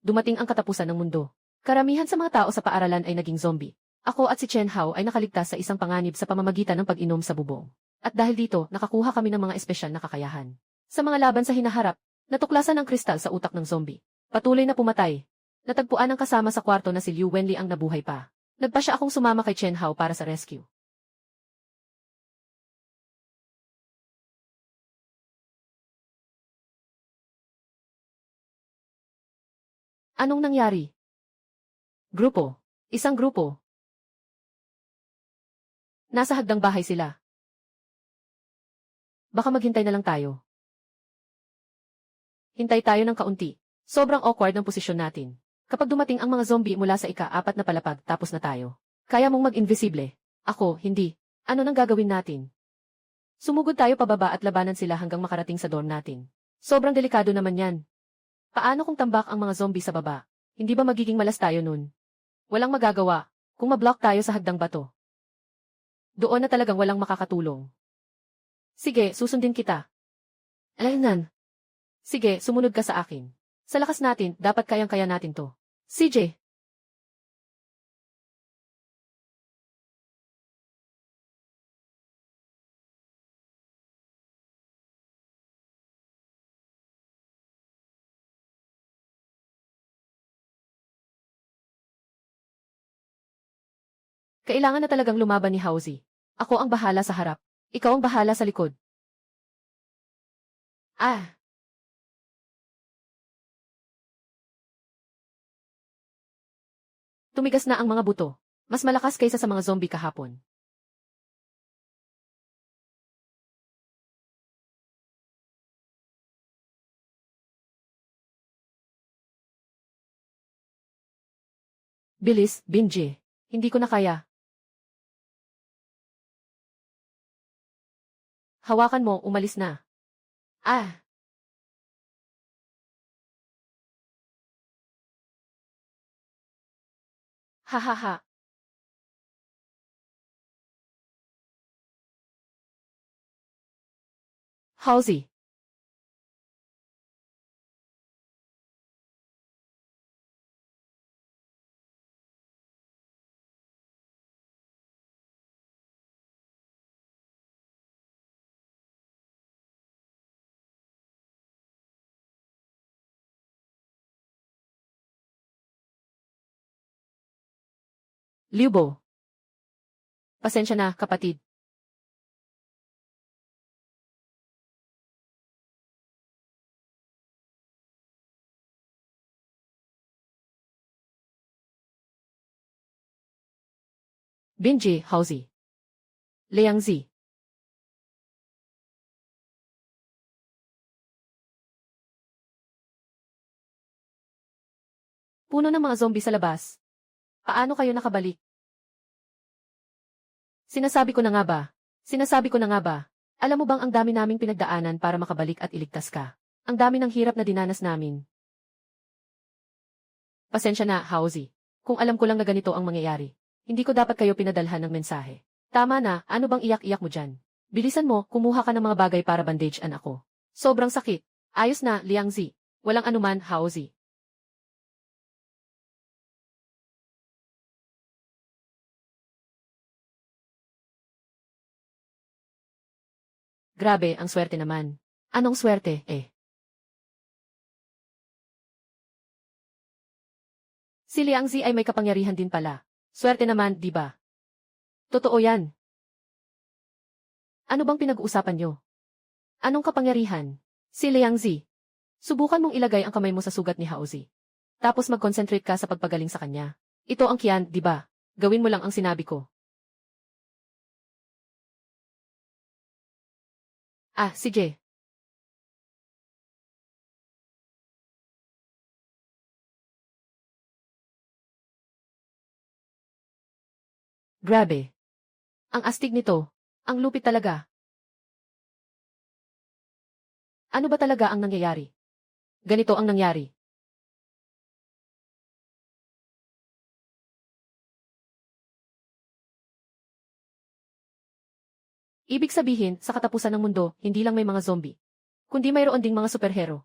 dumating ang katapusan ng mundo. Karamihan sa mga tao sa paaralan ay naging zombie. Ako at si Chen Hao ay nakaligtas sa isang panganib sa pamamagitan ng pag-inom sa bubong. At dahil dito, nakakuha kami ng mga espesyal na kakayahan. Sa mga laban sa hinaharap, natuklasan ang kristal sa utak ng zombie. Patuloy na pumatay. Natagpuan ang kasama sa kwarto na si Liu Wenli ang nabuhay pa. Nagpa siya akong sumama kay Chen Hao para sa rescue. Anong nangyari? Grupo. Isang grupo. Nasa hagdang bahay sila. Baka maghintay na lang tayo. Hintay tayo ng kaunti. Sobrang awkward ng posisyon natin. Kapag dumating ang mga zombie mula sa ika-4 na palapag, tapos na tayo. Kaya mong mag-invisible. Ako, hindi. Ano nang gagawin natin? Sumugod tayo pababa at labanan sila hanggang makarating sa dorm natin. Sobrang delikado naman yan. Paano kung tambak ang mga zombie sa baba? Hindi ba magiging malas tayo nun? Walang magagawa kung mablock tayo sa hagdang bato. Doon na talagang walang makakatulong. Sige, susundin kita. Alaynan. Sige, sumunod ka sa akin. Sa lakas natin, dapat kayang-kaya natin to. CJ. Kailangan na talagang lumaban ni Hauzi. Ako ang bahala sa harap. Ikaw ang bahala sa likod. Ah! Tumigas na ang mga buto. Mas malakas kaysa sa mga zombie kahapon. Bilis, Binji. Hindi ko na kaya. Hawakan mo, umalis na. Ah! Ha ha ha. Halsey. Liubo. Pasensya na, kapatid. Binji, Halsey. Liangzi. Puno ng mga zombie sa labas. Paano kayo nakabalik? Sinasabi ko na nga ba? Sinasabi ko na nga ba? Alam mo bang ang dami naming pinagdaanan para makabalik at iligtas ka? Ang dami ng hirap na dinanas namin. Pasensya na, Hauzi. Kung alam ko lang na ganito ang mangyayari, hindi ko dapat kayo pinadalhan ng mensahe. Tama na, ano bang iyak-iyak mo dyan? Bilisan mo, kumuha ka ng mga bagay para bandage-an ako. Sobrang sakit. Ayos na, Liangzi. Walang anuman, Hauzi. Grabe, ang swerte naman. Anong swerte, eh? Si Liangzi ay may kapangyarihan din pala. Swerte naman, di ba? Totoo yan. Ano bang pinag-uusapan nyo? Anong kapangyarihan? Si Liangzi. Subukan mong ilagay ang kamay mo sa sugat ni Hauzi. Tapos mag-concentrate ka sa pagpagaling sa kanya. Ito ang kiyan, di ba? Gawin mo lang ang sinabi ko. Ah, sige. Grabe. Ang astig nito. Ang lupit talaga. Ano ba talaga ang nangyayari? Ganito ang nangyari. Ibig sabihin, sa katapusan ng mundo, hindi lang may mga zombie, kundi mayroon ding mga superhero.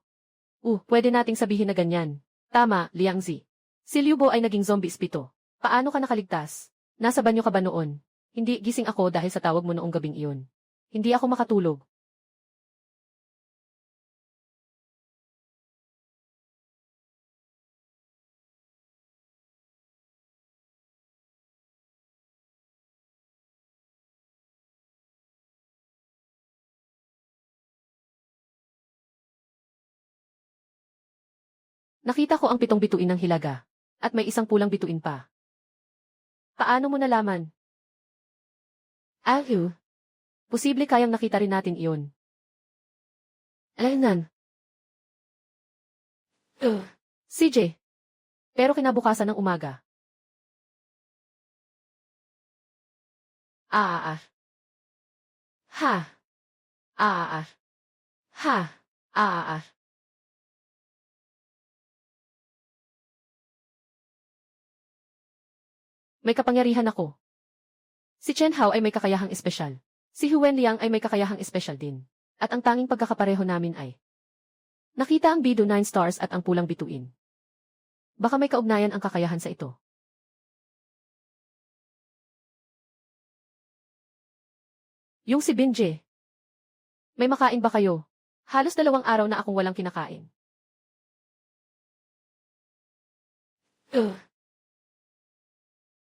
Pwede nating sabihin na ganyan. Tama, Liang Zi. Si Liu Bo ay naging zombie espito. Paano ka nakaligtas? Nasa banyo ka ba noon? Hindi, gising ako dahil sa tawag mo noong gabing iyon. Hindi ako makatulog. Nakita ko ang 7 bituin ng hilaga. At may isang pulang bituin pa. Paano mo nalaman? Ayu. Posible kayang nakita rin natin iyon. Alaynan. CJ. Pero kinabukasan ng umaga. Ah. Ha. Ah. Ha. Ah. May kapangyarihan ako. Si Chen Hao ay may kakayahang espesyal. Si Huwen Liang ay may kakayahang espesyal din. At ang tanging pagkakapareho namin ay nakita ang Bido 9 stars at ang pulang bituin. Baka may kaugnayan ang kakayahan sa ito. Yung si Binje. May makain ba kayo? Halos 2 araw na akong walang kinakain.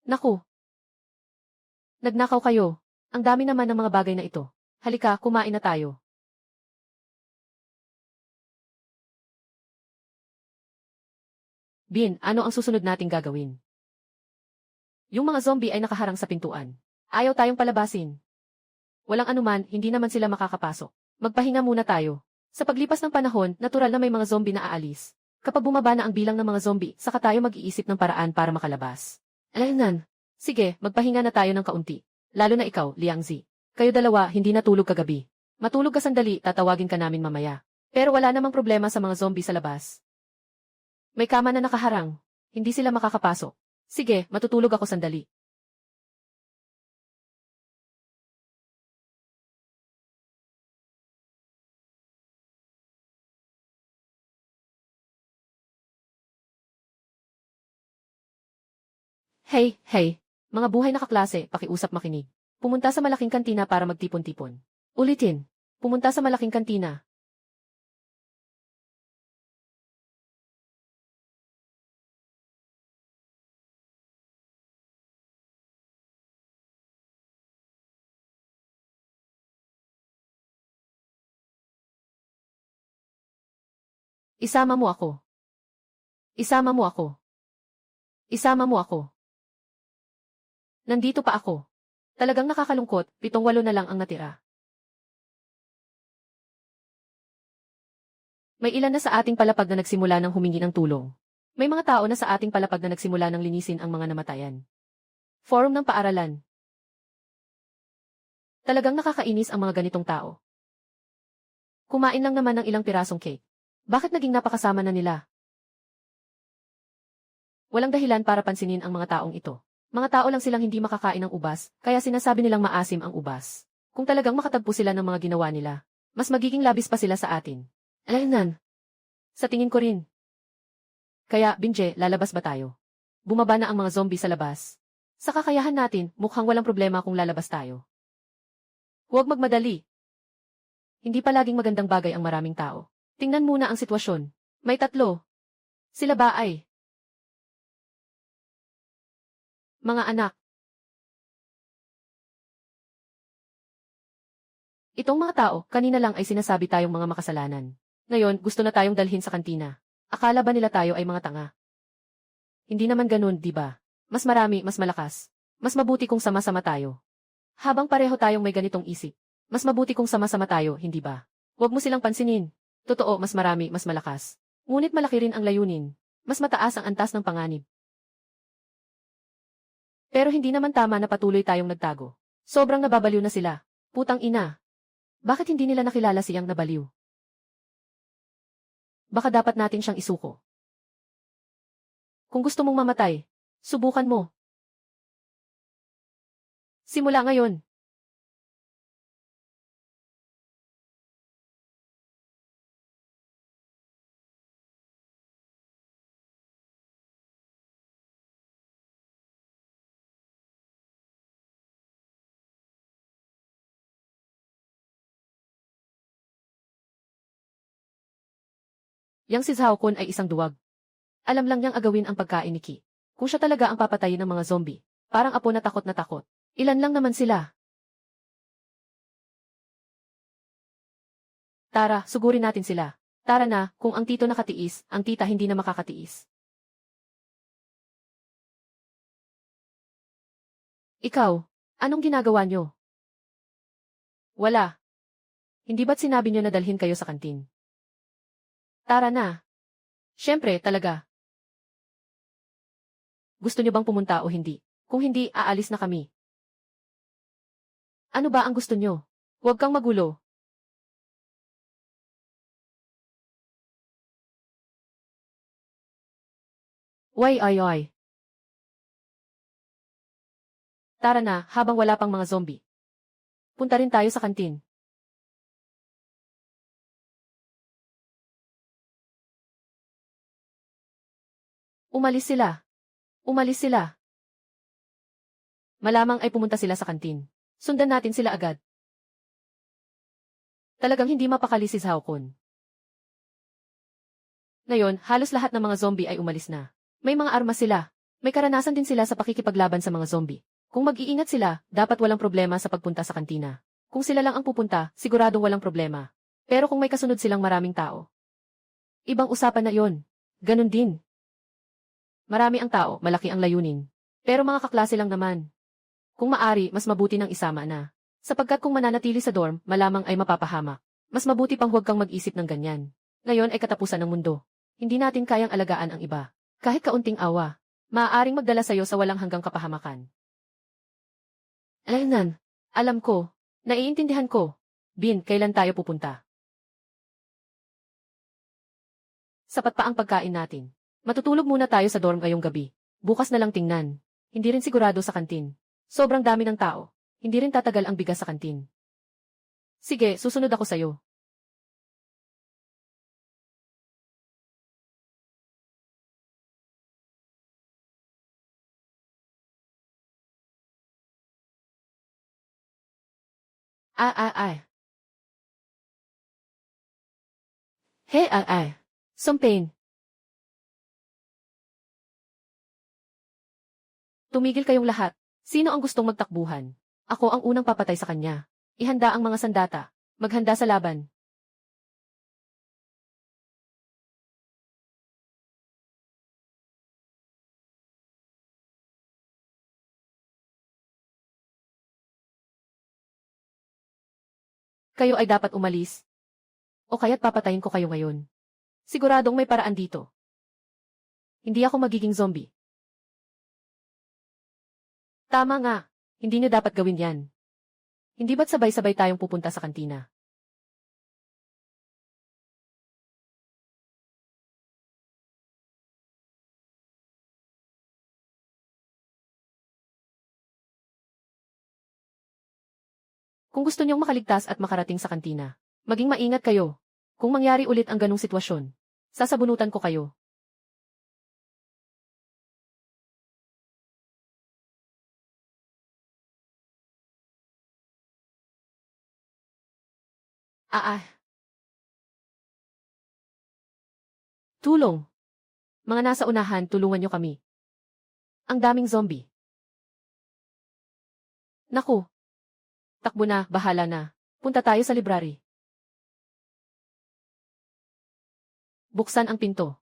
Naku. Nagnakaw kayo. Ang dami naman ng mga bagay na ito. Halika, kumain na tayo. Bin, ano ang susunod nating gagawin? Yung mga zombie ay nakaharang sa pintuan. Ayaw tayong palabasin. Walang anuman, hindi naman sila makakapasok. Magpahinga muna tayo. Sa paglipas ng panahon, natural na may mga zombie na aalis. Kapag bumaba na ang bilang ng mga zombie, saka tayo mag-iisip ng paraan para makalabas. Alaynan. Sige, magpahinga na tayo ng kaunti. Lalo na ikaw, Liang Zi. Kayo dalawa, hindi natulog kagabi. Matulog ka sandali, tatawagin ka namin mamaya. Pero wala namang problema sa mga zombie sa labas. May kama na nakaharang. Hindi sila makakapasok. Sige, matutulog ako sandali. Hey, hey. Mga buhay na kaklase, pakiusap makinig. Pumunta sa malaking kantina para magtipon-tipon. Ulitin. Pumunta sa malaking kantina. Isama mo ako. Isama mo ako. Isama mo ako. Nandito pa ako. Talagang nakakalungkot, 7-8 na lang ang natira. May ilan na sa ating palapag na nagsimula ng humingi ng tulong. May mga tao na sa ating palapag na nagsimula ng linisin ang mga namatayan. Forum ng paaralan. Talagang nakakainis ang mga ganitong tao. Kumain lang naman ng ilang pirasong cake. Bakit naging napakasama na nila? Walang dahilan para pansinin ang mga taong ito. Mga tao lang silang hindi makakain ng ubas, kaya sinasabi nilang maasim ang ubas. Kung talagang makatagpo sila ng mga ginawa nila, mas magiging labis pa sila sa atin. Alaynan. Sa tingin ko rin. Kaya, Binje, lalabas ba tayo? Bumaba na ang mga zombie sa labas. Sa kakayahan natin, mukhang walang problema kung lalabas tayo. Huwag magmadali. Hindi palaging magandang bagay ang maraming tao. Tingnan muna ang sitwasyon. May 3. Sila ba ay mga anak? Itong mga tao, kanina lang ay sinasabi tayong mga makasalanan. Ngayon, gusto na tayong dalhin sa kantina. Akala ba nila tayo ay mga tanga? Hindi naman ganun, di ba? Mas marami, mas malakas. Mas mabuti kung sama-sama tayo. Habang pareho tayong may ganitong isip. Mas mabuti kung sama-sama tayo, hindi ba? Huwag mo silang pansinin. Totoo, mas marami, mas malakas. Ngunit malaki rin ang layunin. Mas mataas ang antas ng panganib. Pero hindi naman tama na patuloy tayong nagtago. Sobrang nababaliw na sila. Putang ina. Bakit hindi nila nakilala siyang nabaliw? Baka dapat natin siyang isuko. Kung gusto mong mamatay, subukan mo. Simula ngayon. Yang si Zhao Kun ay isang duwag. Alam lang niyang agawin ang pagkain ni Qi. Kung siya talaga ang papatayin ng mga zombie, parang apo na takot na takot. Ilan lang naman sila. Tara, sugurin natin sila. Tara na, kung ang tito nakatiis, ang tita hindi na makakatiis. Ikaw, anong ginagawa niyo? Wala. Hindi ba't sinabi niyo na dalhin kayo sa kantin? Tara na. Siyempre, talaga. Gusto niyo bang pumunta o hindi? Kung hindi, aalis na kami. Ano ba ang gusto niyo? Huwag kang magulo. Way ay ay. Tara na, habang wala pang mga zombie. Punta rin tayo sa kantin. Umalis sila. Umalis sila. Malamang ay pumunta sila sa kantin. Sundan natin sila agad. Talagang hindi mapakali si Zhao Kun. Ngayon, halos lahat ng mga zombie ay umalis na. May mga armas sila. May karanasan din sila sa pakikipaglaban sa mga zombie. Kung mag-iingat sila, dapat walang problema sa pagpunta sa kantina. Kung sila lang ang pupunta, siguradong walang problema. Pero kung may kasunod silang maraming tao, ibang usapan na yon. Ganon din. Marami ang tao, malaki ang layunin. Pero mga kaklase lang naman. Kung maari, mas mabuti nang isama na. Sapagkat kung mananatili sa dorm, malamang ay mapapahamak. Mas mabuti pang huwag kang mag-isip ng ganyan. Ngayon ay katapusan ng mundo. Hindi natin kayang alagaan ang iba. Kahit kaunting awa, maaaring magdala sa'yo sa walang hanggang kapahamakan. Alaynan, alam ko, naiintindihan ko. Bin, kailan tayo pupunta? Sapat pa ang pagkain natin. Matutulog muna tayo sa dorm ngayong gabi. Bukas na lang tingnan. Hindi rin sigurado sa kantin. Sobrang dami ng tao. Hindi rin tatagal ang bigas sa kantin. Sige, susunod ako sa'yo. Ay. Ay. Sumpain. Tumigil kayong lahat. Sino ang gustong magtakbuhan? Ako ang unang papatay sa kanya. Ihanda ang mga sandata. Maghanda sa laban. Kayo ay dapat umalis. O kaya't papatayin ko kayo ngayon. Siguradong may paraan dito. Hindi ako magiging zombie. Tama nga. Hindi niyo dapat gawin yan. Hindi ba't sabay-sabay tayong pupunta sa kantina? Kung gusto niyong makaligtas at makarating sa kantina, maging maingat kayo. Kung mangyari ulit ang ganong sitwasyon, sasabunutan ko kayo. Ah. Tulong. Mga nasa unahan, tulungan niyo kami. Ang daming zombie. Naku. Takbo na, bahala na. Punta tayo sa library. Buksan ang pinto.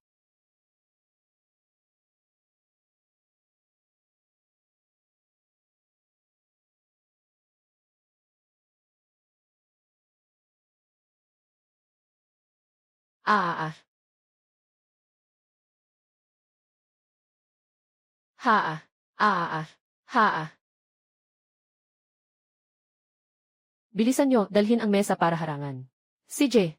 Ah. Ha. Ha. Bilisan nyo, dalhin ang mesa para harangan. CJ.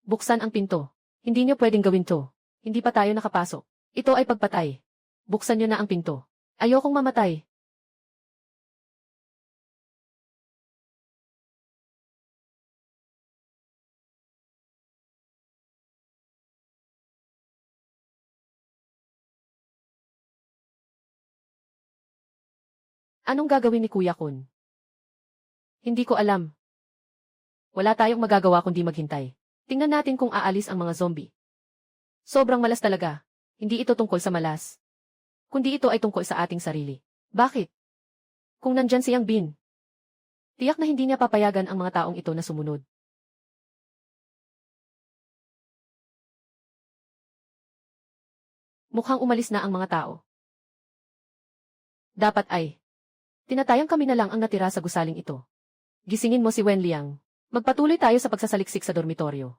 Buksan ang pinto. Hindi nyo pwedeng gawin to. Hindi pa tayo nakapasok. Ito ay pagpatay. Buksan nyo na ang pinto. Ayokong mamatay. Anong gagawin ni Kuya Kun? Hindi ko alam. Wala tayong magagawa kundi maghintay. Tingnan natin kung aalis ang mga zombie. Sobrang malas talaga. Hindi ito tungkol sa malas. Kundi ito ay tungkol sa ating sarili. Bakit? Kung nandyan si Yang Bin, tiyak na hindi niya papayagan ang mga taong ito na sumunod. Mukhang umalis na ang mga tao. Dapat ay. Tinatayang kami na lang ang natira sa gusaling ito. Gisingin mo si Wen Liang. Magpatuloy tayo sa pagsasaliksik sa dormitoryo.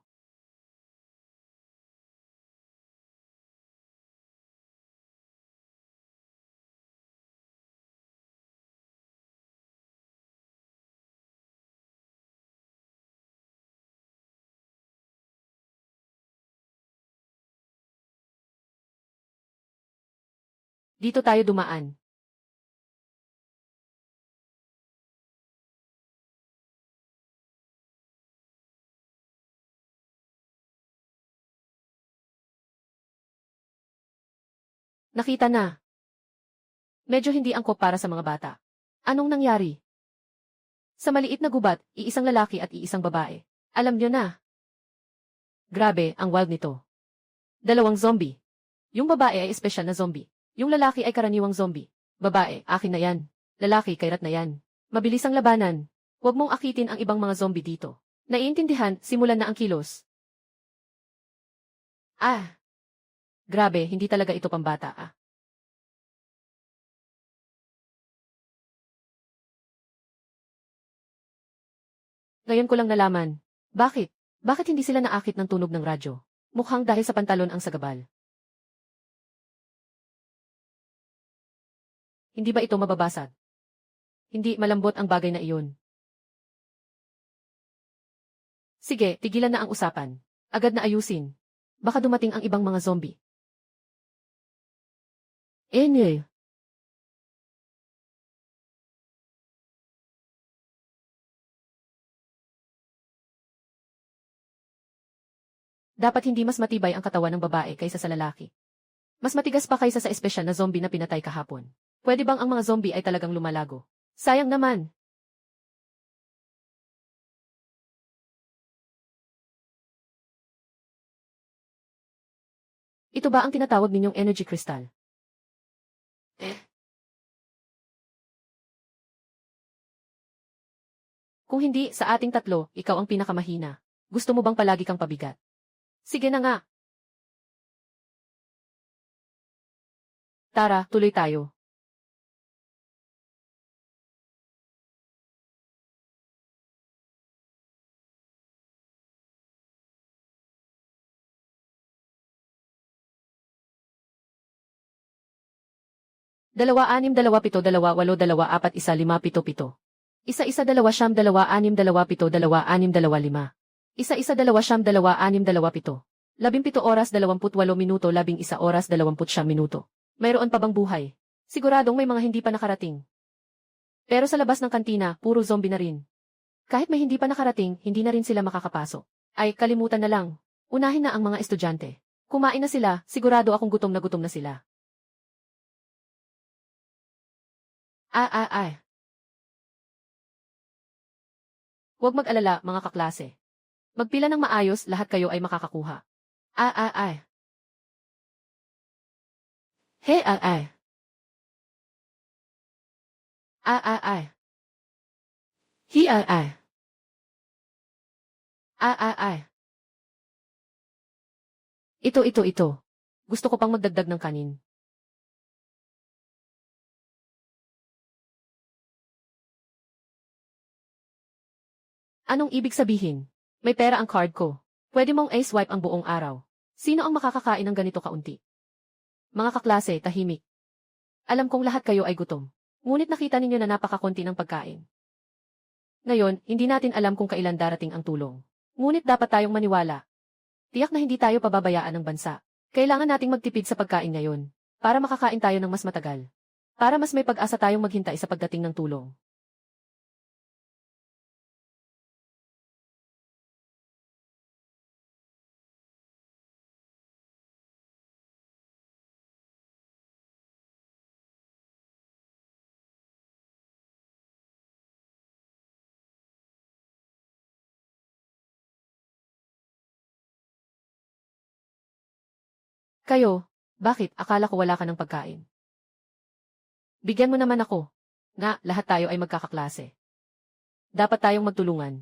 Dito tayo dumaan. Nakita na. Medyo hindi angkop para sa mga bata. Anong nangyari? Sa maliit na gubat, iisang lalaki at iisang babae. Alam niyo na. Grabe, ang wild nito. Dalawang zombie. Yung babae ay espesyal na zombie. Yung lalaki ay karaniwang zombie. Babae, akin na yan. Lalaki, kairat na yan. Mabilis ang labanan. Huwag mong akitin ang ibang mga zombie dito. Naiintindihan, simulan na ang kilos. Ah! Grabe, hindi talaga ito pambata ah. Ngayon ko lang nalaman. Bakit? Bakit hindi sila naakit ng tunog ng radyo? Mukhang dahil sa pantalon ang sagabal. Hindi ba ito mababasag? Hindi malambot ang bagay na iyon. Sige, tigilan na ang usapan. Agad na ayusin. Baka dumating ang ibang mga zombie. Enye. Dapat hindi mas matibay ang katawan ng babae kaysa sa lalaki. Mas matigas pa kaysa sa espesyal na zombie na pinatay kahapon. Pwede bang ang mga zombie ay talagang lumalago? Sayang naman. Ito ba ang tinatawag ninyong energy crystal? Eh? Kung hindi, sa ating tatlo, ikaw ang pinakamahina. Gusto mo bang palagi kang pabigat? Sige na nga. Tara, tuloy tayo. Dalawa anim dalawa pito dalawa walo dalawa apat isa lima pito pito. Isa isa dalawa siyam dalawa anim dalawa pito dalawa anim dalawa lima. Isa isa dalawa siyam dalawa anim dalawa pito. 17 oras 28 minuto 11 oras 29 minuto. Mayroon pa bang buhay? Siguradong may mga hindi pa nakarating. Pero sa labas ng kantina, puro zombie na rin. Kahit may hindi pa nakarating, hindi na rin sila makakapasok. Ay, kalimutan na lang. Unahin na ang mga estudyante. Kumain na sila, sigurado akong gutom na sila. Ah. Huwag mag-alala, mga kaklase. Magpila ng maayos, lahat kayo ay makakakuha. Ah. He ah. Ah. Hi ah. Ah. Ito. Gusto ko pang magdagdag ng kanin. Anong ibig sabihin? May pera ang card ko. Pwede mong i-swipe ang buong araw. Sino ang makakakain ng ganito kaunti? Mga kaklase, tahimik. Alam kong lahat kayo ay gutom. Ngunit nakita ninyo na napakakunti ng pagkain. Ngayon, hindi natin alam kung kailan darating ang tulong. Ngunit dapat tayong maniwala. Tiyak na hindi tayo pababayaan ng bansa. Kailangan nating magtipid sa pagkain ngayon. Para makakain tayo ng mas matagal. Para mas may pag-asa tayong maghintay sa pagdating ng tulong. Kayo, bakit akala ko wala ka ng pagkain? Bigyan mo naman ako. Nga, lahat tayo ay magkakaklase. Dapat tayong magtulungan.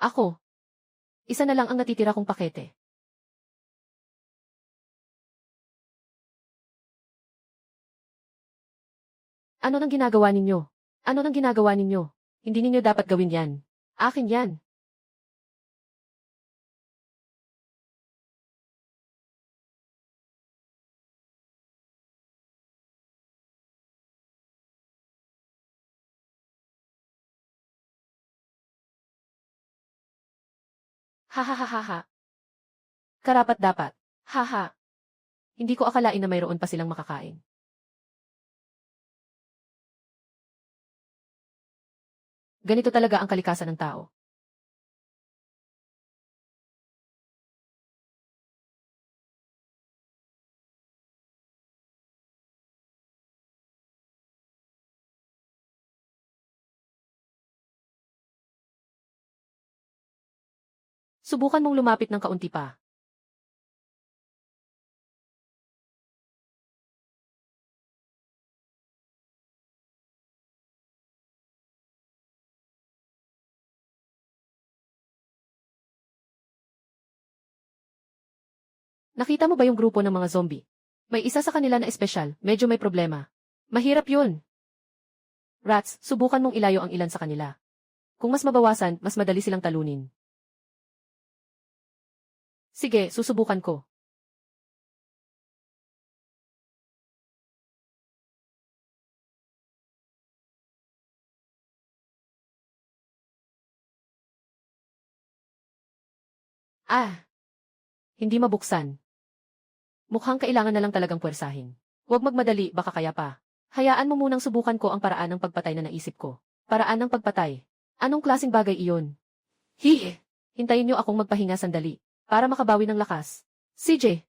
Ako, isa na lang ang natitira kong pakete. Ano nang ginagawa ninyo? Ano nang ginagawa ninyo? Hindi ninyo dapat gawin yan. Akin yan. Ha ha ha ha ha. Karapat dapat. Ha ha. Hindi ko akalain na mayroon pa silang makakain. Ganito talaga ang kalikasan ng tao. Subukan mong lumapit ng kaunti pa. Nakita mo ba yung grupo ng mga zombie? May isa sa kanila na espesyal, medyo may problema. Mahirap yun. Rats, subukan mong ilayo ang ilan sa kanila. Kung mas mabawasan, mas madali silang talunin. Sige, susubukan ko. Ah, hindi mabuksan. Mukhang kailangan na lang talagang puwersahin. Huwag magmadali, baka kaya pa. Hayaan mo munang subukan ko ang paraan ng pagpatay na naisip ko. Paraan ng pagpatay. Anong klaseng bagay iyon? Hihi! Hintayin niyo akong magpahinga sandali, para makabawi ng lakas. CJ!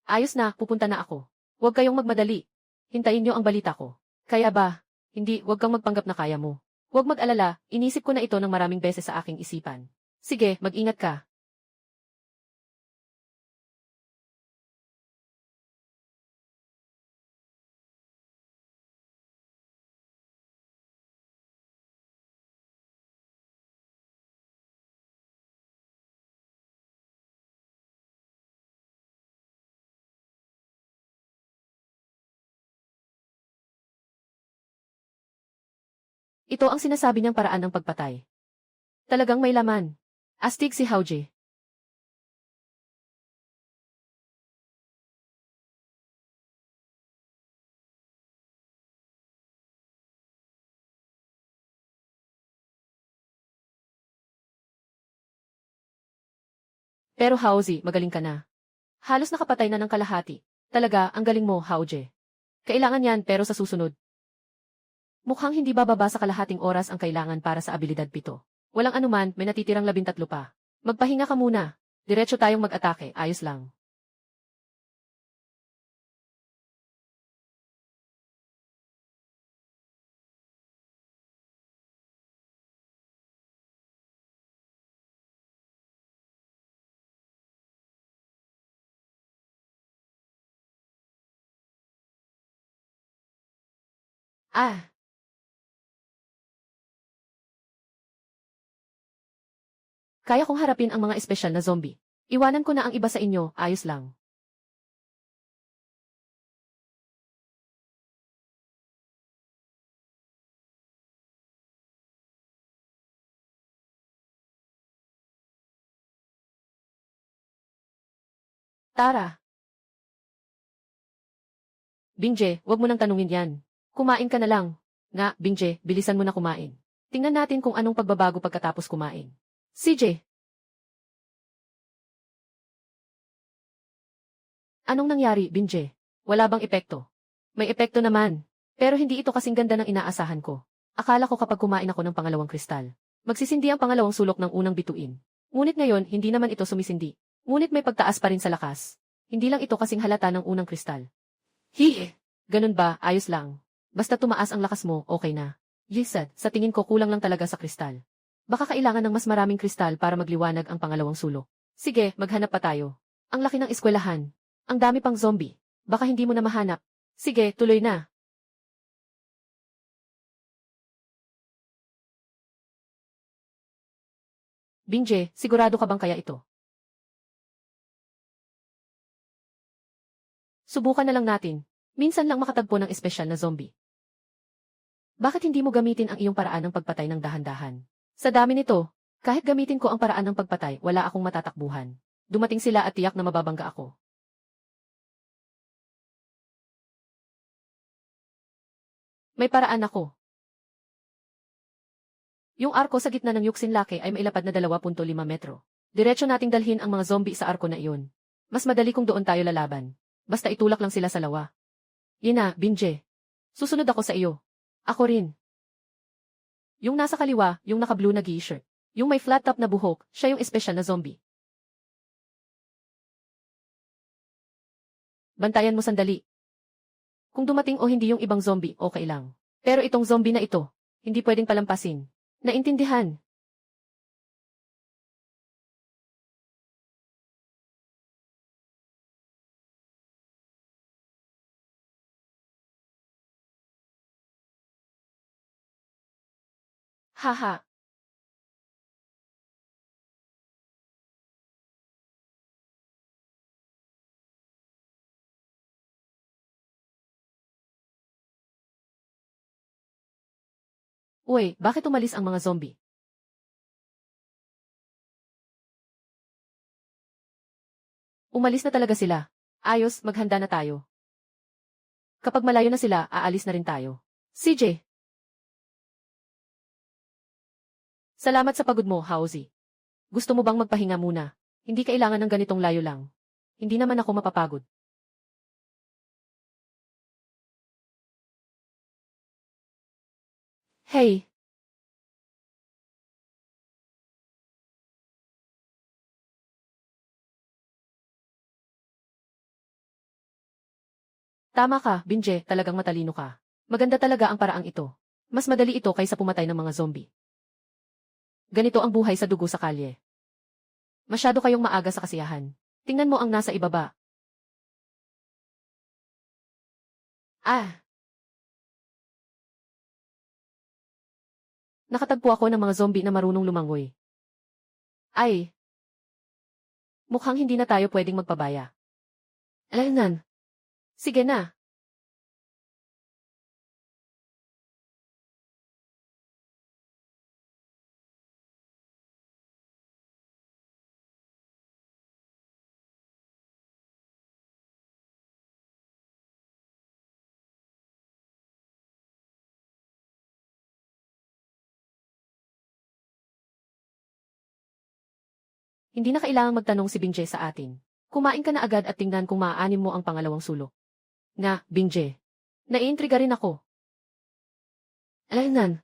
Ayos na, pupunta na ako. Huwag kayong magmadali. Hintayin niyo ang balita ko. Kaya ba? Hindi, huwag kang magpanggap na kaya mo. Huwag mag-alala, inisip ko na ito ng maraming beses sa aking isipan. Sige, mag-ingat ka. Ito ang sinasabi niyang paraan ng pagpatay. Talagang may laman. Astig si Hauji. Pero Hauji, magaling ka na. Halos nakapatay na ng kalahati. Talaga, ang galing mo, Hauji. Kailangan yan pero sa susunod. Mukhang hindi bababa sa kalahating oras ang kailangan para sa abilidad 7. Walang anuman, may natitirang 13 pa. Magpahinga ka muna. Diretso tayong mag-atake, ayos lang. Ah, kaya kong harapin ang mga espesyal na zombie. Iwanan ko na ang iba sa inyo, ayos lang. Tara. Bingje, wag mo nang tanungin yan. Kumain ka na lang. Nga, Bingje, bilisan mo na kumain. Tingnan natin kung anong pagbabago pagkatapos kumain. CJ, anong nangyari, Bingje? Wala bang epekto? May epekto naman. Pero hindi ito kasing ganda ng inaasahan ko. Akala ko kapag kumain ako ng pangalawang kristal, magsisindi ang pangalawang sulok ng unang bituin. Ngunit ngayon, hindi naman ito sumisindi. Ngunit may pagtaas pa rin sa lakas. Hindi lang ito kasing halata ng unang kristal. Hihi! Ganun ba, ayos lang. Basta tumaas ang lakas mo, okay na. Yisad, sa tingin ko kulang lang talaga sa kristal. Baka kailangan ng mas maraming kristal para magliwanag ang pangalawang sulok. Sige, maghanap pa tayo. Ang laki ng eskwelahan. Ang dami pang zombie. Baka hindi mo na mahanap. Sige, tuloy na. Bingje, sigurado ka bang kaya ito? Subukan na lang natin. Minsan lang makatagpo ng espesyal na zombie. Bakit hindi mo gamitin ang iyong paraan ng pagpatay ng dahan-dahan? Sa dami nito, kahit gamitin ko ang paraan ng pagpatay, wala akong matatakbuhan. Dumating sila at tiyak na mababangga ako. May paraan ako. Yung arko sa gitna ng Yuksinlake ay mailapad na 2.5 metro. Diretso nating dalhin ang mga zombie sa arko na iyon. Mas madali kung doon tayo lalaban. Basta itulak lang sila sa lawa. Yina, Binje. Susunod ako sa iyo. Ako rin. Yung nasa kaliwa, yung naka-blue na t-shirt. Yung may flat top na buhok, siya yung espesyal na zombie. Bantayan mo sandali. Kung dumating o hindi yung ibang zombie, okay lang. Pero itong zombie na ito, hindi pwedeng palampasin. Naintindihan. Haha. Uy, bakit umalis ang mga zombie? Umalis na talaga sila. Ayos, maghanda na tayo. Kapag malayo na sila, aalis na rin tayo. CJ. Salamat sa pagod mo, Hauzi. Gusto mo bang magpahinga muna? Hindi kailangan ng ganitong layo lang. Hindi naman ako mapapagod. Hey, tama ka, Binje, talagang matalino ka. Maganda talaga ang paraang ito. Mas madali ito kaysa pumatay ng mga zombie. Ganito ang buhay sa dugo sa kalye. Masyado kayong maaga sa kasiyahan. Tingnan mo ang nasa ibaba. Ah, nakatagpo ako ng mga zombie na marunong lumangoy. Ay, mukhang hindi na tayo pwedeng magpabaya. Alangan. Sige na. Hindi na kailangang magtanong si Binje sa atin. Kumain ka na agad at tingnan kung maaanim mo ang pangalawang sulok. Nga, Binje. Naiintriga rin ako. Alangan.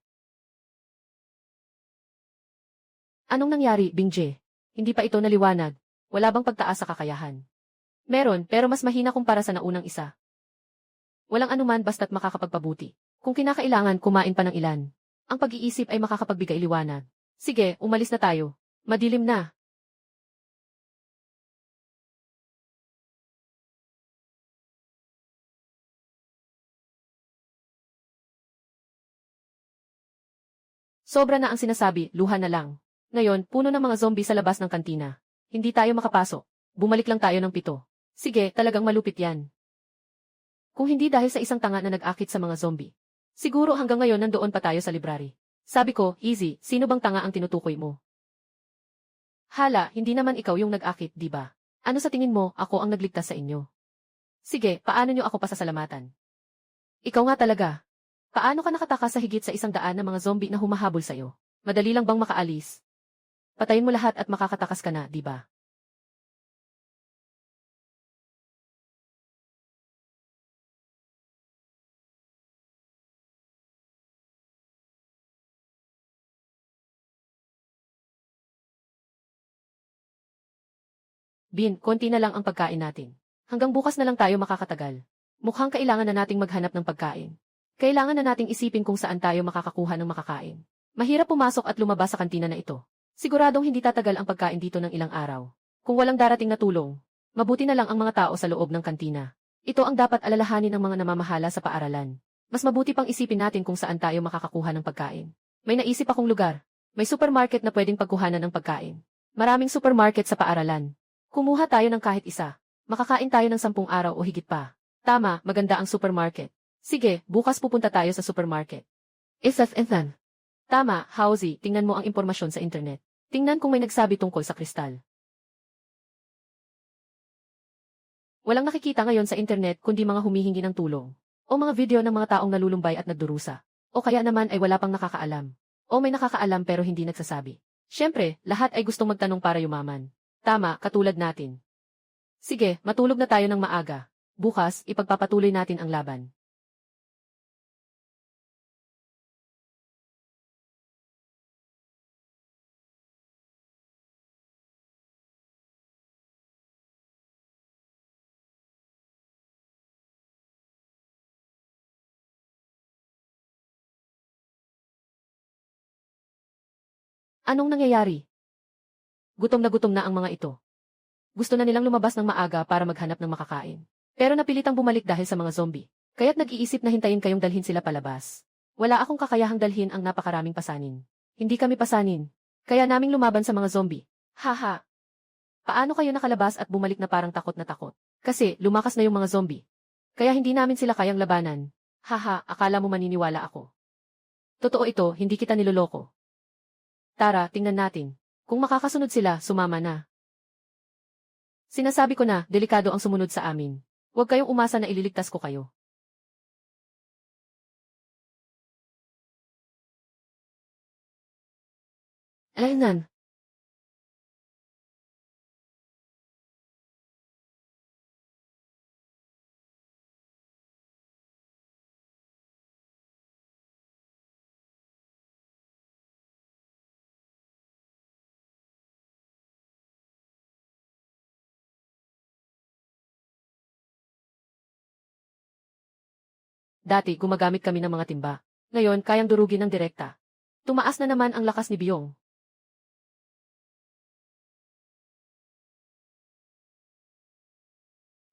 Anong nangyari, Binje? Hindi pa ito naliwanag. Wala bang pagtaas sa kakayahan? Meron, pero mas mahina kumpara sa naunang isa. Walang anuman basta't makakapagpabuti. Kung kinakailangan, kumain pa ng ilan. Ang pag-iisip ay makakapagbigay liwanag. Sige, umalis na tayo. Madilim na. Sobra na ang sinasabi, luha na lang. Ngayon, puno ng mga zombie sa labas ng kantina. Hindi tayo makapasok. Bumalik lang tayo ng 7. Sige, talagang malupit yan. Kung hindi dahil sa isang tanga na nag-akit sa mga zombie. Siguro hanggang ngayon nandoon pa tayo sa library. Sabi ko, easy, sino bang tanga ang tinutukoy mo? Hala, hindi naman ikaw yung nag-akit, di ba? Ano sa tingin mo, ako ang nagligtas sa inyo? Sige, paano nyo ako pasasalamatan? Ikaw nga talaga. Paano ka nakatakas sa higit sa 100 na mga zombie na humahabol sa'yo? Madali lang bang makaalis? Patayin mo lahat at makakatakas ka na, di ba? Bin, konti na lang ang pagkain natin. Hanggang bukas na lang tayo makakatagal. Mukhang kailangan na nating maghanap ng pagkain. Kailangan na nating isipin kung saan tayo makakakuha ng makakain. Mahirap pumasok at lumabas sa kantina na ito. Siguradong hindi tatagal ang pagkain dito ng ilang araw. Kung walang darating na tulong, mabuti na lang ang mga tao sa loob ng kantina. Ito ang dapat alalahanin ng mga namamahala sa paaralan. Mas mabuti pang isipin natin kung saan tayo makakakuha ng pagkain. May naisip akong lugar. May supermarket na pwedeng pagkuhanan ng pagkain. Maraming supermarket sa paaralan. Kumuha tayo ng kahit isa. Makakain tayo ng 10 araw o higit pa. Tama, maganda ang supermarket. Sige, bukas pupunta tayo sa supermarket. Ethan. Tama, Hausi, tingnan mo ang impormasyon sa internet. Tingnan kung may nagsabi tungkol sa kristal. Walang nakikita ngayon sa internet kundi mga humihingi ng tulong. O mga video ng mga taong nalulumbay at nagdurusa. O kaya naman ay wala pang nakakaalam. O may nakakaalam pero hindi nagsasabi. Siyempre, lahat ay gustong magtanong para yumaman. Tama, katulad natin. Sige, matulog na tayo ng maaga. Bukas, ipagpapatuloy natin ang laban. Anong nangyayari? Gutom na ang mga ito. Gusto na nilang lumabas ng maaga para maghanap ng makakain. Pero napilitang bumalik dahil sa mga zombie. Kaya't nag-iisip na hintayin kayong dalhin sila palabas. Wala akong kakayahang dalhin ang napakaraming pasanin. Hindi kami pasanin. Kaya naming lumaban sa mga zombie. Haha. Paano kayo nakalabas at bumalik na parang takot na takot? Kasi lumakas na yung mga zombie. Kaya hindi namin sila kayang labanan. Haha, akala mo maniniwala ako. Totoo ito, hindi kita niloloko. Tara, tingnan natin. Kung makakasunod sila, sumama na. Sinasabi ko na, delikado ang sumunod sa amin. Huwag kayong umasa na ililigtas ko kayo. Alaynan. Dati, gumagamit kami ng mga timba. Ngayon, kayang durugin ng direkta. Tumaas na naman ang lakas ni Byong.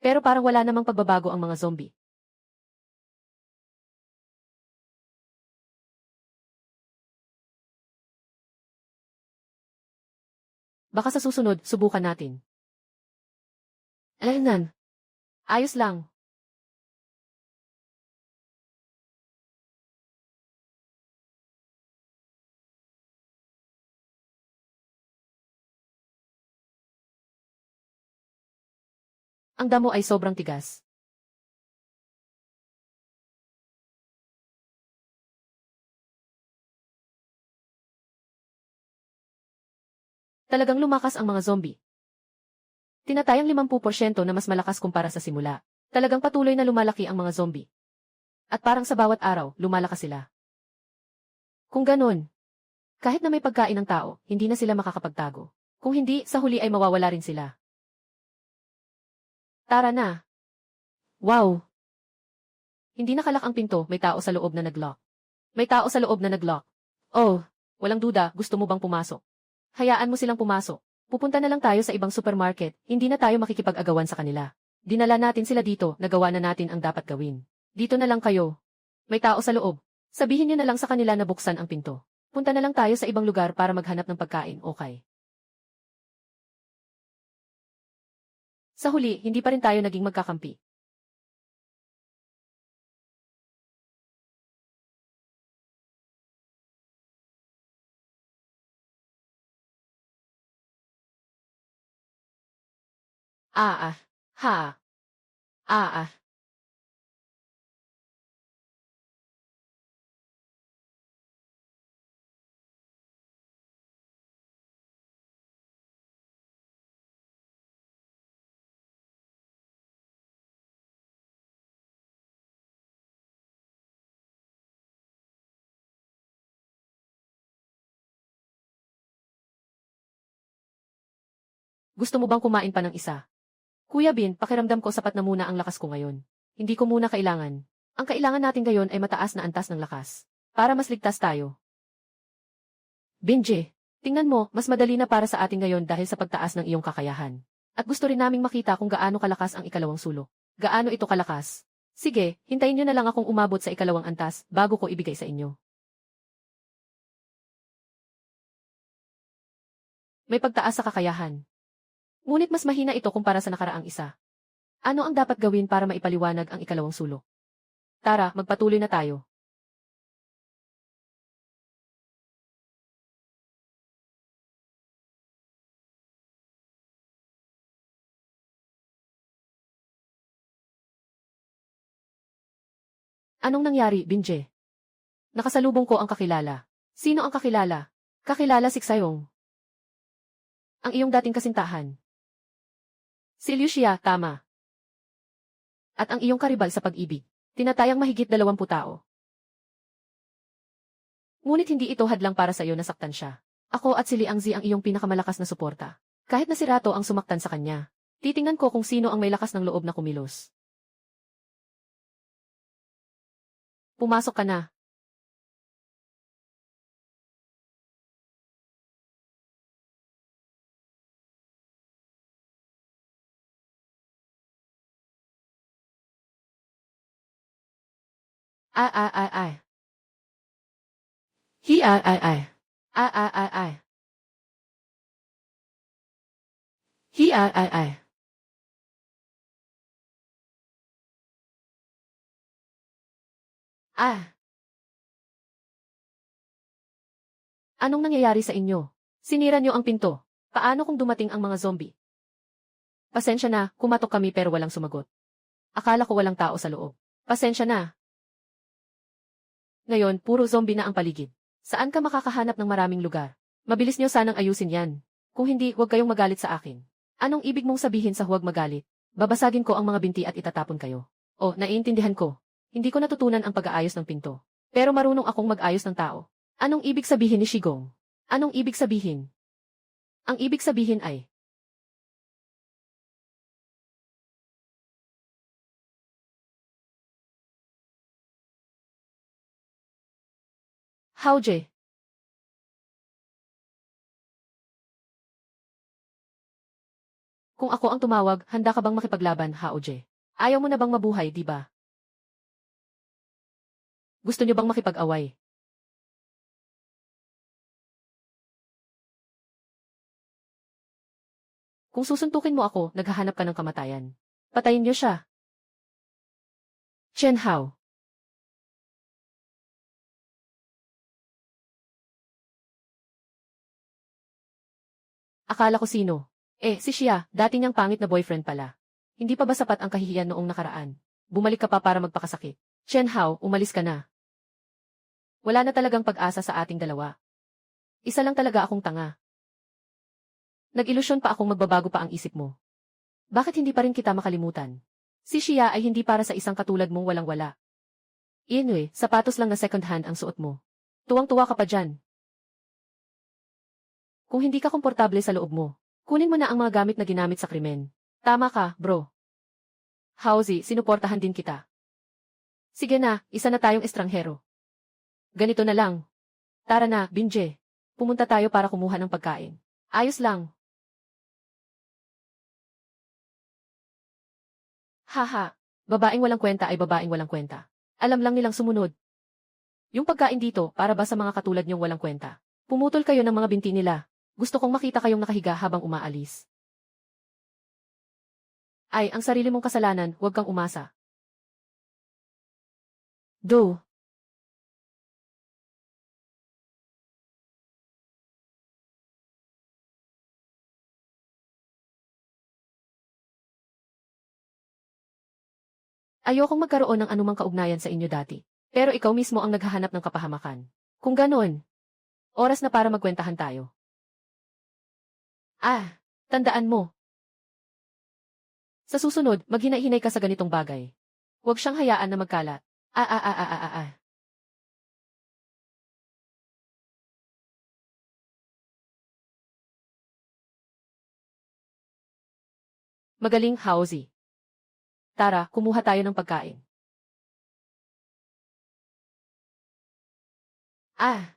Pero parang wala namang pagbabago ang mga zombie. Baka sa susunod, subukan natin. Alaynan. Ayos lang. Ang damo ay sobrang tigas. Talagang lumakas ang mga zombie. Tinatayang 50% na mas malakas kumpara sa simula. Talagang patuloy na lumalaki ang mga zombie. At parang sa bawat araw, lumalakas sila. Kung ganun, kahit na may pagkain ng tao, hindi na sila makakapagtago. Kung hindi, sa huli ay mawawala rin sila. Tara na. Wow! Hindi nakalak ang pinto, may tao sa loob na naglock. May tao sa loob na naglock. Oh, walang duda, gusto mo bang pumasok? Hayaan mo silang pumasok. Pupunta na lang tayo sa ibang supermarket, hindi na tayo makikipag-agawan sa kanila. Dinala natin sila dito, nagawa na natin ang dapat gawin. Dito na lang kayo. May tao sa loob. Sabihin niyo na lang sa kanila na buksan ang pinto. Punta na lang tayo sa ibang lugar para maghanap ng pagkain, okay? Sa huli, hindi pa rin tayo naging magkakampi. Ah. Ha. Ah. Gusto mo bang kumain pa ng isa? Kuya Bin, pakiramdam ko sapat na muna ang lakas ko ngayon. Hindi ko muna kailangan. Ang kailangan natin ngayon ay mataas na antas ng lakas. Para mas ligtas tayo. Binje, tingnan mo, mas madali na para sa atin ngayon dahil sa pagtaas ng iyong kakayahan. At gusto rin naming makita kung gaano kalakas ang ikalawang sulok. Gaano ito kalakas? Sige, hintayin nyo na lang akong umabot sa ikalawang antas bago ko ibigay sa inyo. May pagtaas sa kakayahan. Ngunit mas mahina ito kumpara sa nakaraang isa. Ano ang dapat gawin para maipaliwanag ang ikalawang sulok? Tara, magpatuloy na tayo. Anong nangyari, Binje? Nakasalubong ko ang kakilala. Sino ang kakilala? Kakilala si Xayong. Ang iyong dating kasintahan. Si Lucia, tama. At ang iyong karibal sa pag-ibig. Tinatayang mahigit 20 tao. Ngunit hindi ito hadlang para sa iyo na saktan siya. Ako at si Liangzi ang iyong pinakamalakas na suporta. Kahit na si Rato ang sumaktan sa kanya. Titingnan ko kung sino ang may lakas ng loob na kumilos. Pumasok ka na. Ay ay ay ay. Hi ay ay ay. Ay ay ay ay. Hi ay ay ay. Ah, anong nangyayari sa inyo? Sinira niyo ang pinto. Paano kung dumating ang mga zombie? Pasensya na, kumatok kami pero walang sumagot. Akala ko walang tao sa loob. Pasensya na. Ngayon, puro zombie na ang paligid. Saan ka makakahanap ng maraming lugar? Mabilis niyo sanang ayusin yan. Kung hindi, huwag kayong magalit sa akin. Anong ibig mong sabihin sa huwag magalit? Babasagin ko ang mga binti at itatapon kayo. Oh, naiintindihan ko. Hindi ko natutunan ang pag-aayos ng pinto. Pero marunong akong mag-ayos ng tao. Anong ibig sabihin ni Shigong? Anong ibig sabihin? Ang ibig sabihin ay, Haoje, kung ako ang tumawag, handa ka bang makipaglaban, Haoje? Ayaw mo na bang mabuhay, di ba? Gusto niyo bang makipag-away? Kung susuntukin mo ako, naghahanap ka ng kamatayan. Patayin niyo siya. Chen Hao. Akala ko sino? Si Xia, dati niyang pangit na boyfriend pala. Hindi pa ba sapat ang kahihiyan noong nakaraan? Bumalik ka pa para magpakasakit. Chen Hao, umalis ka na. Wala na talagang pag-asa sa ating dalawa. Isa lang talaga akong tanga. Nag-ilusyon pa akong magbabago pa ang isip mo. Bakit hindi pa rin kita makalimutan? Si Xia ay hindi para sa isang katulad mong walang-wala. Anyway, sapatos lang na second hand ang suot mo. Tuwang-tuwa ka pa dyan. Kung hindi ka komportable sa loob mo, kunin mo na ang mga gamit na ginamit sa krimen. Tama ka, bro. Hauzi, sinuportahan din kita. Sige na, isa na tayong estranghero. Ganito na lang. Tara na, Binje. Pumunta tayo para kumuha ng pagkain. Ayos lang. Haha, babaeng walang kwenta ay babaeng walang kwenta. Alam lang nilang sumunod. Yung pagkain dito, para ba sa mga katulad niyong walang kwenta? Pumutol kayo ng mga binti nila. Gusto kong makita kayong nakahiga habang umaalis. Ay, ang sarili mong kasalanan, huwag kang umasa. Do. Ayokong magkaroon ng anumang kaugnayan sa inyo dati. Pero ikaw mismo ang naghahanap ng kapahamakan. Kung ganon, oras na para magkwentahan tayo. Tandaan mo. Sa susunod, maghinay-hinay ka sa ganitong bagay. Huwag siyang hayaan na magkalat. Ah, ah, ah, ah, ah, ah. ah. Magaling, Hauzi. Tara, kumuha tayo ng pagkain. Ah,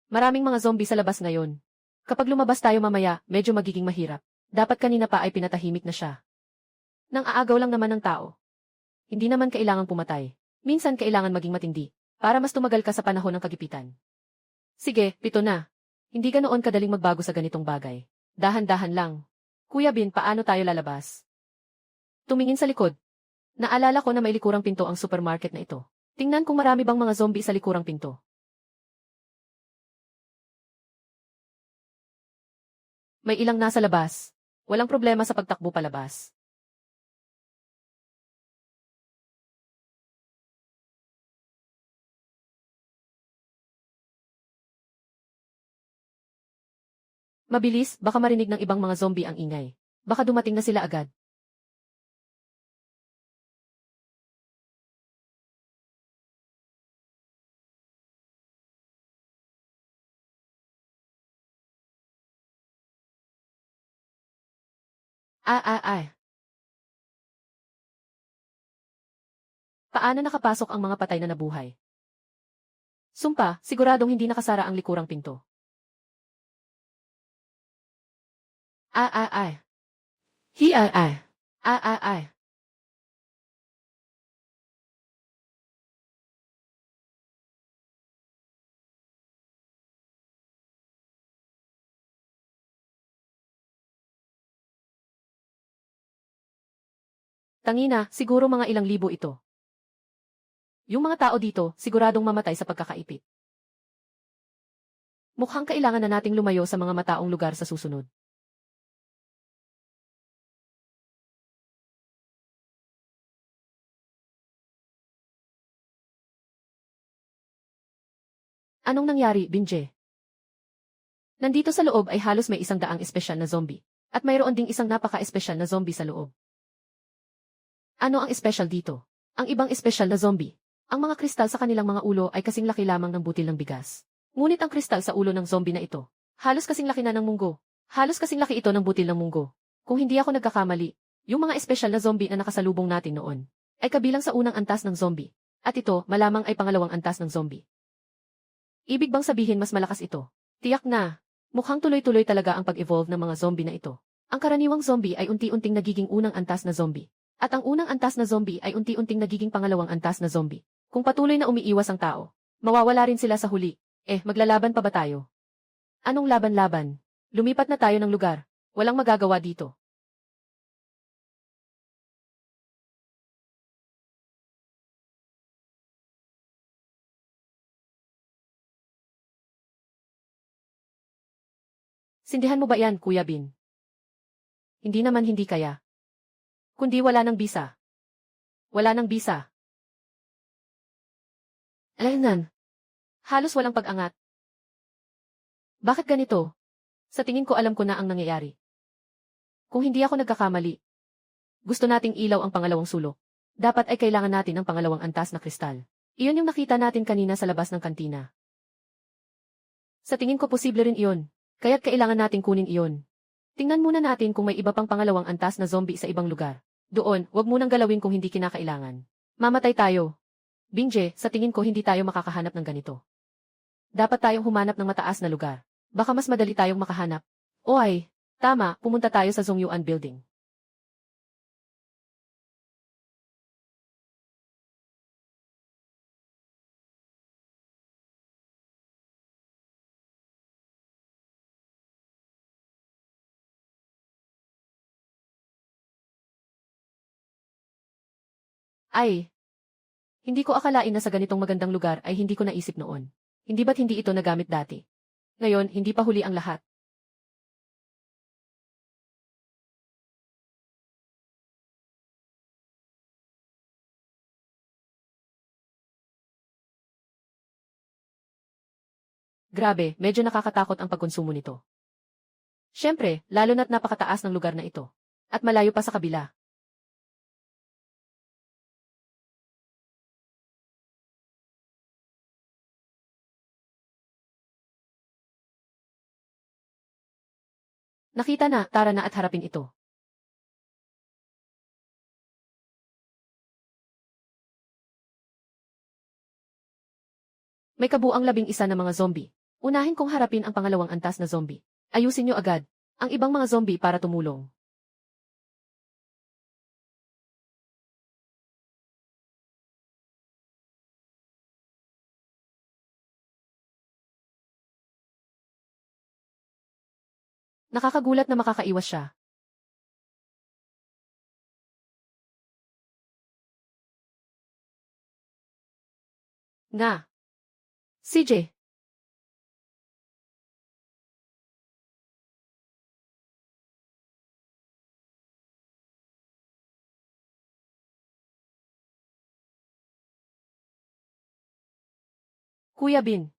maraming mga zombie sa labas ngayon. Kapag lumabas tayo mamaya, medyo magiging mahirap. Dapat kanina pa ay pinatahimik na siya. Nang aagaw lang naman ng tao. Hindi naman kailangang pumatay. Minsan kailangan maging matindi, para mas tumagal ka sa panahon ng kagipitan. Sige, 7 na. Hindi ganoon kadaling magbago sa ganitong bagay. Dahan-dahan lang. Kuya Bin, paano tayo lalabas? Tumingin sa likod. Naalala ko na may likurang pinto ang supermarket na ito. Tingnan kung marami bang mga zombie sa likurang pinto. May ilang nasa labas. Walang problema sa pagtakbo palabas. Mabilis, baka marinig ng ibang mga zombie ang ingay. Baka dumating na sila agad. Ah. Paano nakapasok ang mga patay na nabuhay? Sumpa, siguradong hindi nakasara ang likurang pinto. Ah. Hi. Ah. Tangina, siguro mga ilang libo ito. Yung mga tao dito, siguradong mamatay sa pagkakaipit. Mukhang kailangan na nating lumayo sa mga mataong lugar sa susunod. Anong nangyari, Binje? Nandito sa loob ay halos may 100 espesyal na zombie. At mayroon ding isang napaka-espesyal na zombie sa loob. Ano ang espesyal dito? Ang ibang espesyal na zombie. Ang mga kristal sa kanilang mga ulo ay kasing laki lamang ng butil ng bigas. Ngunit ang kristal sa ulo ng zombie na ito, halos kasing laki na ng munggo. Halos kasing laki ito ng butil ng munggo. Kung hindi ako nagkakamali, yung mga espesyal na zombie na nakasalubong natin noon, ay kabilang sa unang antas ng zombie. At ito, malamang ay pangalawang antas ng zombie. Ibig bang sabihin mas malakas ito? Tiyak na. Mukhang tuloy-tuloy talaga ang pag-evolve ng mga zombie na ito. Ang karaniwang zombie ay unti-unting nagiging unang antas na zombie. At ang unang antas na zombie ay unti-unting nagiging pangalawang antas na zombie. Kung patuloy na umiiwas ang tao, mawawala rin sila sa huli. Maglalaban pa ba tayo? Anong laban-laban? Lumipat na tayo ng lugar. Walang magagawa dito. Sindihan mo ba yan, Kuya Bin? Hindi naman hindi kaya. Kundi wala ng bisa. Wala ng bisa. Alaynan. Halos walang pag-angat. Bakit ganito? Sa tingin ko alam ko na ang nangyayari. Kung hindi ako nagkakamali, gusto nating ilaw ang pangalawang sulok. Dapat ay kailangan natin ng pangalawang antas na kristal. Iyon yung nakita natin kanina sa labas ng kantina. Sa tingin ko posible rin iyon, kaya't kailangan nating kunin iyon. Tingnan muna natin kung may iba pang pangalawang antas na zombie sa ibang lugar. Doon, wag munang galawin kung hindi kinakailangan. Mamatay tayo. Binje, sa tingin ko hindi tayo makakahanap ng ganito. Dapat tayong humanap ng mataas na lugar. Baka mas madali tayong makahanap. O ay, tama, pumunta tayo sa Zongyuan Building. Ay, hindi ko akalain na sa ganitong magandang lugar ay hindi ko naisip noon. Hindi ba't hindi ito nagamit dati? Ngayon, hindi pa huli ang lahat. Grabe, medyo nakakatakot ang pagkonsumo nito. Siyempre, lalo na't napakataas ng lugar na ito. At malayo pa sa kabila. Nakita na, tara na at harapin ito. May kabuang 11 na mga zombie. Unahin kong harapin ang pangalawang antas na zombie. Ayusin nyo agad ang ibang mga zombie para tumulong. Nakakagulat na makakaiwas siya. Nga. CJ. Kuya Bin.